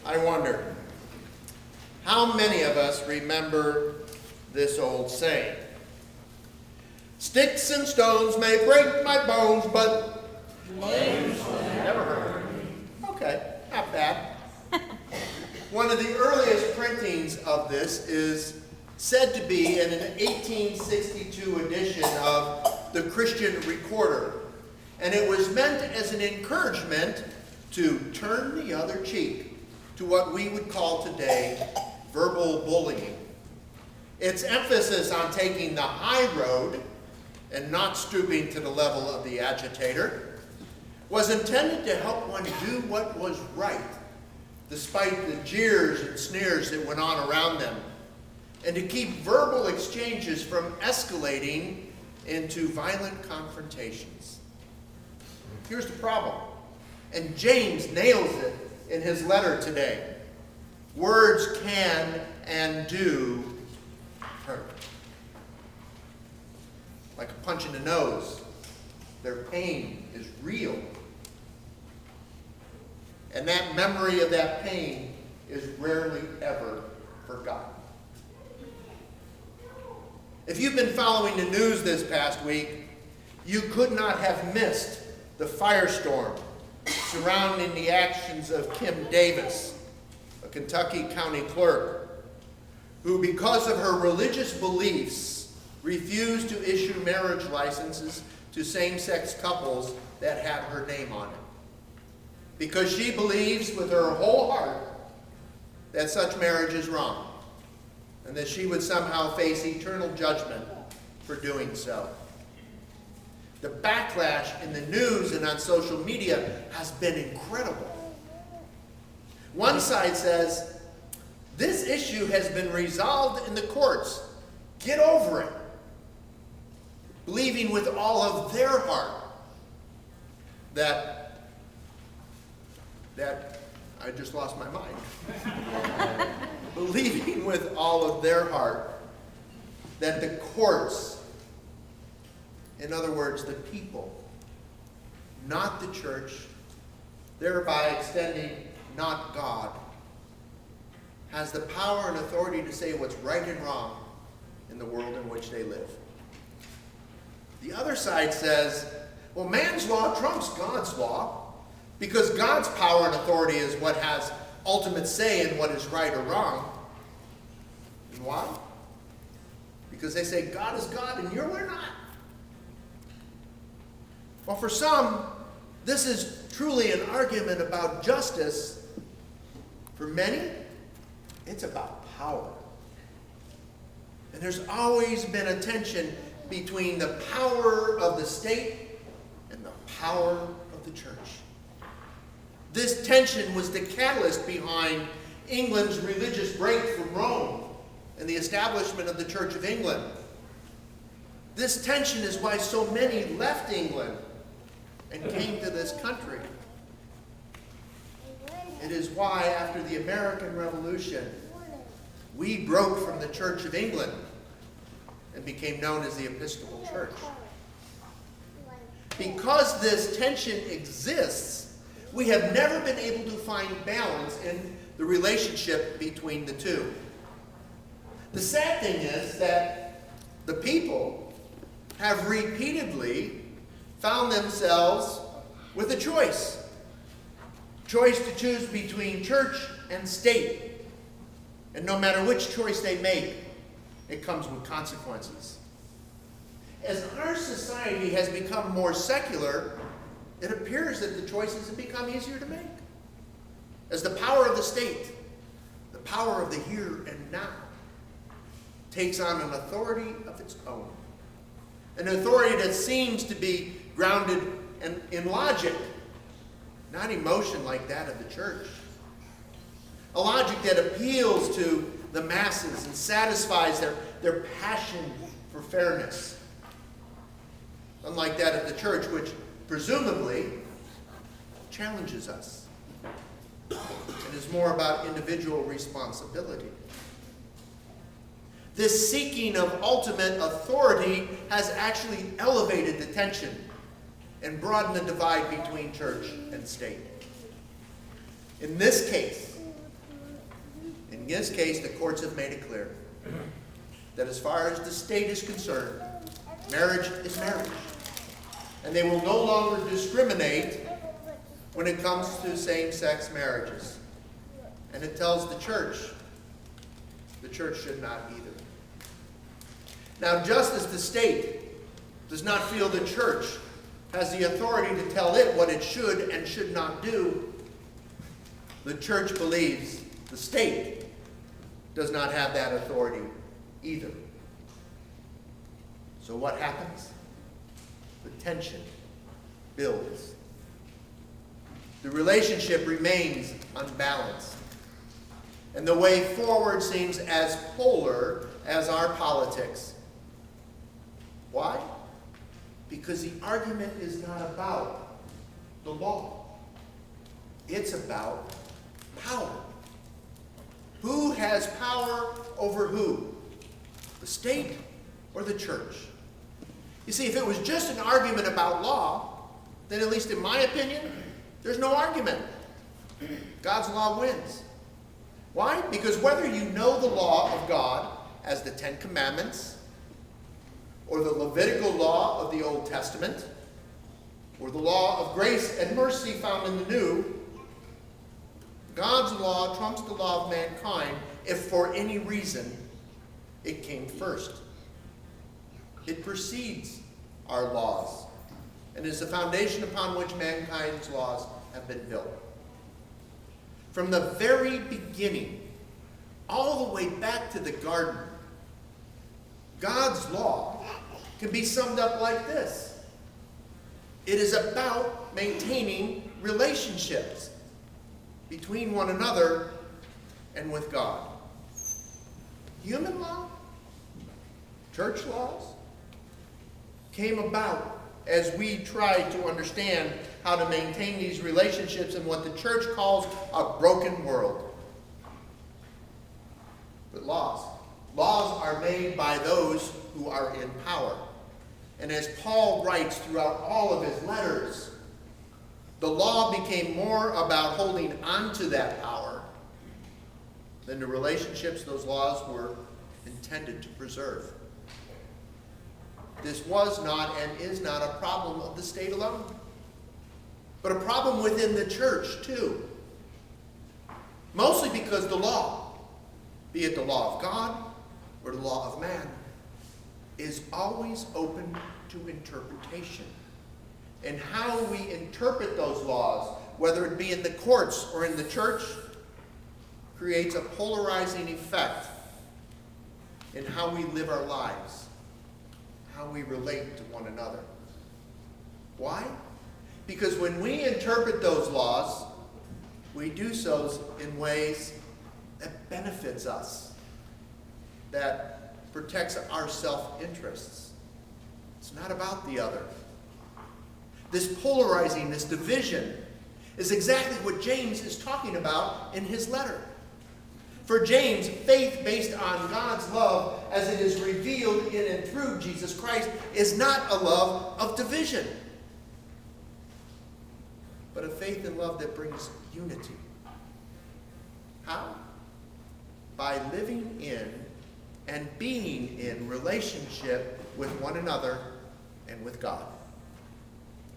I wonder, how many of us remember this old saying? Sticks and stones may break my bones, but flames will never hurt me. Okay, not bad. One of the earliest printings of this is said to be in an 1862 edition of the Christian Recorder, and it was meant as an encouragement to turn the other cheek to what we would call today verbal bullying. Its emphasis on taking the high road and not stooping to the level of the agitator was intended to help one do what was right, despite the jeers and sneers that went on around them, and to keep verbal exchanges from escalating into violent confrontations. Here's the problem, and James nails it in his letter today. Words can and do hurt. Like a punch in the nose, their pain is real. And that memory of that pain is rarely ever forgotten. If you've been following the news this past week, you could not have missed the firestorm surrounding the actions of Kim Davis, a Kentucky county clerk, who, because of her religious beliefs, refused to issue marriage licenses to same-sex couples that had her name on it. Because she believes with her whole heart that such marriage is wrong, and that she would somehow face eternal judgment for doing so. The backlash in the news and on social media has been incredible. One side says, this issue has been resolved in the courts. Get over it. Believing with all of their heart that I just lost my mind. Believing with all of their heart that the courts, in other words, the people, not the church, thereby extending not God, has the power and authority to say what's right and wrong in the world in which they live. The other side says, well, man's law trumps God's law, because God's power and authority is what has ultimate say in what is right or wrong. And why? Because they say God is God and we're not. Well, for some, this is truly an argument about justice. For many, it's about power. And there's always been a tension between the power of the state and the power of the church. This tension was the catalyst behind England's religious break from Rome and the establishment of the Church of England. This tension is why so many left England and came to this country. It is why, after the American Revolution, we broke from the Church of England and became known as the Episcopal Church. Because this tension exists, we have never been able to find balance in the relationship between the two. The sad thing is that the people have repeatedly found themselves with a choice. Choice to choose between church and state. And no matter which choice they make, it comes with consequences. As our society has become more secular, it appears that the choices have become easier to make. As the power of the state, the power of the here and now, takes on an authority of its own. An authority that seems to be grounded in logic, not emotion like that of the church. A logic that appeals to the masses and satisfies their passion for fairness. Unlike that of the church, which presumably challenges us. It is more about individual responsibility. This seeking of ultimate authority has actually elevated the tension and broadened the divide between church and state. In this case, this case, the courts have made it clear that as far as the state is concerned, marriage is marriage. And they will no longer discriminate when it comes to same-sex marriages. And it tells the church should not either. Now, just as the state does not feel the church has the authority to tell it what it should and should not do, the church believes the state does not have that authority either. So what happens? The tension builds. The relationship remains unbalanced. And the way forward seems as polar as our politics. Why? Because the argument is not about the law. It's about power. Who has power over who? The state or the church? You see, if it was just an argument about law, then at least in my opinion, there's no argument. God's law wins. Why? Because whether you know the law of God as the Ten Commandments, or the Levitical law of the Old Testament, or the law of grace and mercy found in the New, God's law trumps the law of mankind if for any reason it came first. It precedes our laws and is the foundation upon which mankind's laws have been built. From the very beginning, all the way back to the garden, God's law can be summed up like this. It is about maintaining relationships between one another and with God. Human law, church laws, came about as we tried to understand how to maintain these relationships in what the church calls a broken world. But laws are made by those who are in power. And as Paul writes throughout all of his letters, the law became more about holding on to that power than the relationships those laws were intended to preserve. This was not and is not a problem of the state alone, but a problem within the church too. Mostly because the law, be it the law of God or the law of man, is always open to interpretation. And how we interpret those laws, whether it be in the courts or in the church, creates a polarizing effect in how we live our lives, how we relate to one another. Why? Because when we interpret those laws, we do so in ways that benefits us, that protects our self-interests. It's not about the other. This polarizing, this division, is exactly what James is talking about in his letter. For James, faith based on God's love as it is revealed in and through Jesus Christ is not a love of division, but a faith and love that brings unity. How? By living in and being in relationship with one another and with God.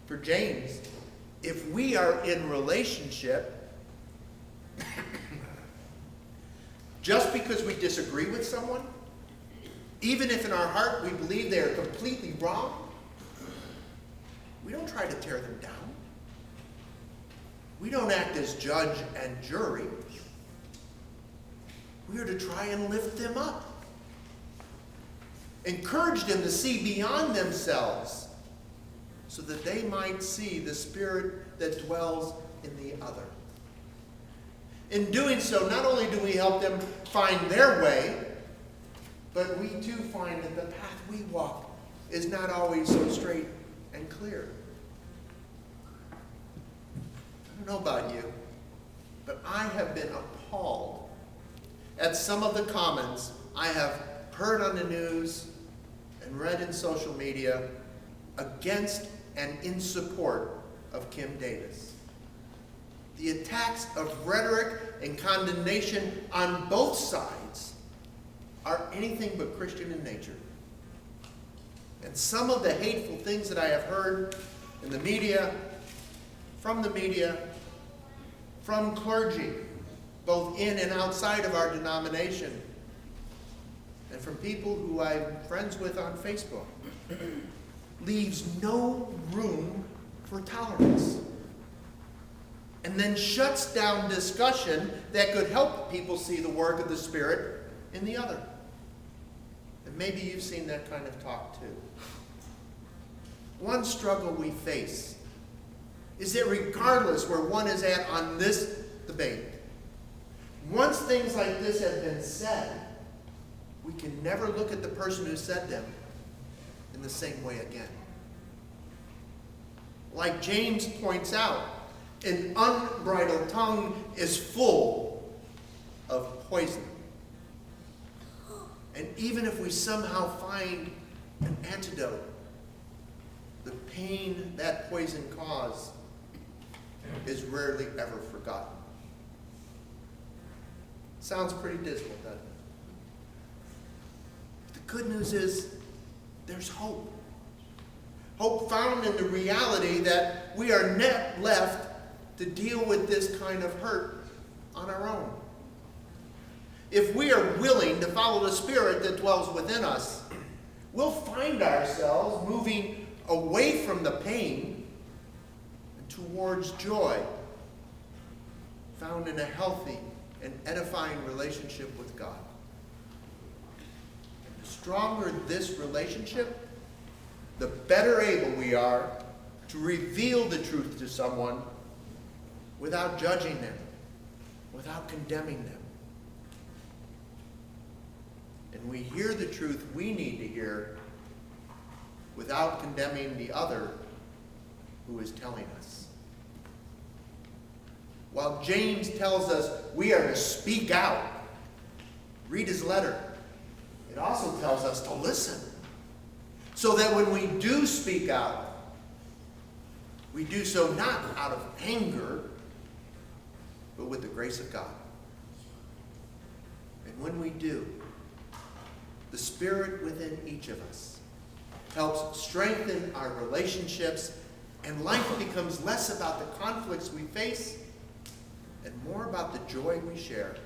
For James, if we are in relationship, just because we disagree with someone, even if in our heart we believe they are completely wrong, we don't try to tear them down. We don't act as judge and jury. We are to try and lift them up. Encourage them to see beyond themselves so that they might see the Spirit that dwells in the other. In doing so, not only do we help them find their way, but we too find that the path we walk is not always so straight and clear. I don't know about you, but I have been appalled at some of the comments I have heard on the news and read in social media against and in support of Kim Davis. the attacks of rhetoric and condemnation on both sides are anything but Christian in nature. And some of the hateful things that I have heard in the media, from clergy, both in and outside of our denomination, and from people who I'm friends with on Facebook, leaves no room for tolerance. And then shuts down discussion that could help people see the work of the Spirit in the other. And maybe you've seen that kind of talk too. One struggle we face is that regardless where one is at on this debate, once things like this have been said, we can never look at the person who said them in the same way again. Like James points out, an unbridled tongue is full of poison. And even if we somehow find an antidote, the pain that poison caused is rarely ever forgotten. Sounds pretty dismal, doesn't it? The good news is there's hope. Hope found in the reality that we are not left to deal with this kind of hurt on our own. If we are willing to follow the Spirit that dwells within us, we'll find ourselves moving away from the pain and towards joy found in a healthy and edifying relationship with God. And the stronger this relationship, the better able we are to reveal the truth to someone without judging them, without condemning them. And we hear the truth we need to hear without condemning the other who is telling us. While James tells us we are to speak out, read his letter, it also tells us to listen. So that when we do speak out, we do so not out of anger, but with the grace of God. And when we do, the Spirit within each of us helps strengthen our relationships, and life becomes less about the conflicts we face and more about the joy we share.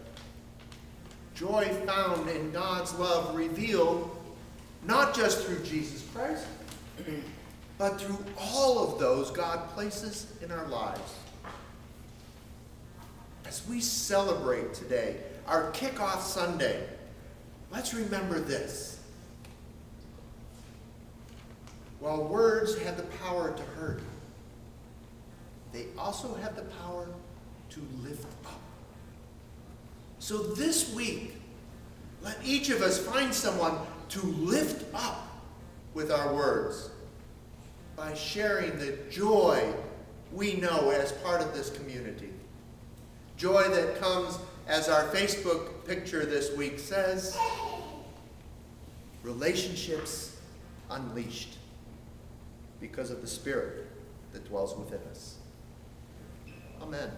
Joy found in God's love revealed not just through Jesus Christ, but through all of those God places in our lives. As we celebrate today, our kickoff Sunday, let's remember this. While words have the power to hurt, they also have the power to lift up. So this week, let each of us find someone to lift up with our words by sharing the joy we know as part of this community. Joy that comes, as our Facebook picture this week says, relationships unleashed because of the Spirit that dwells within us. Amen.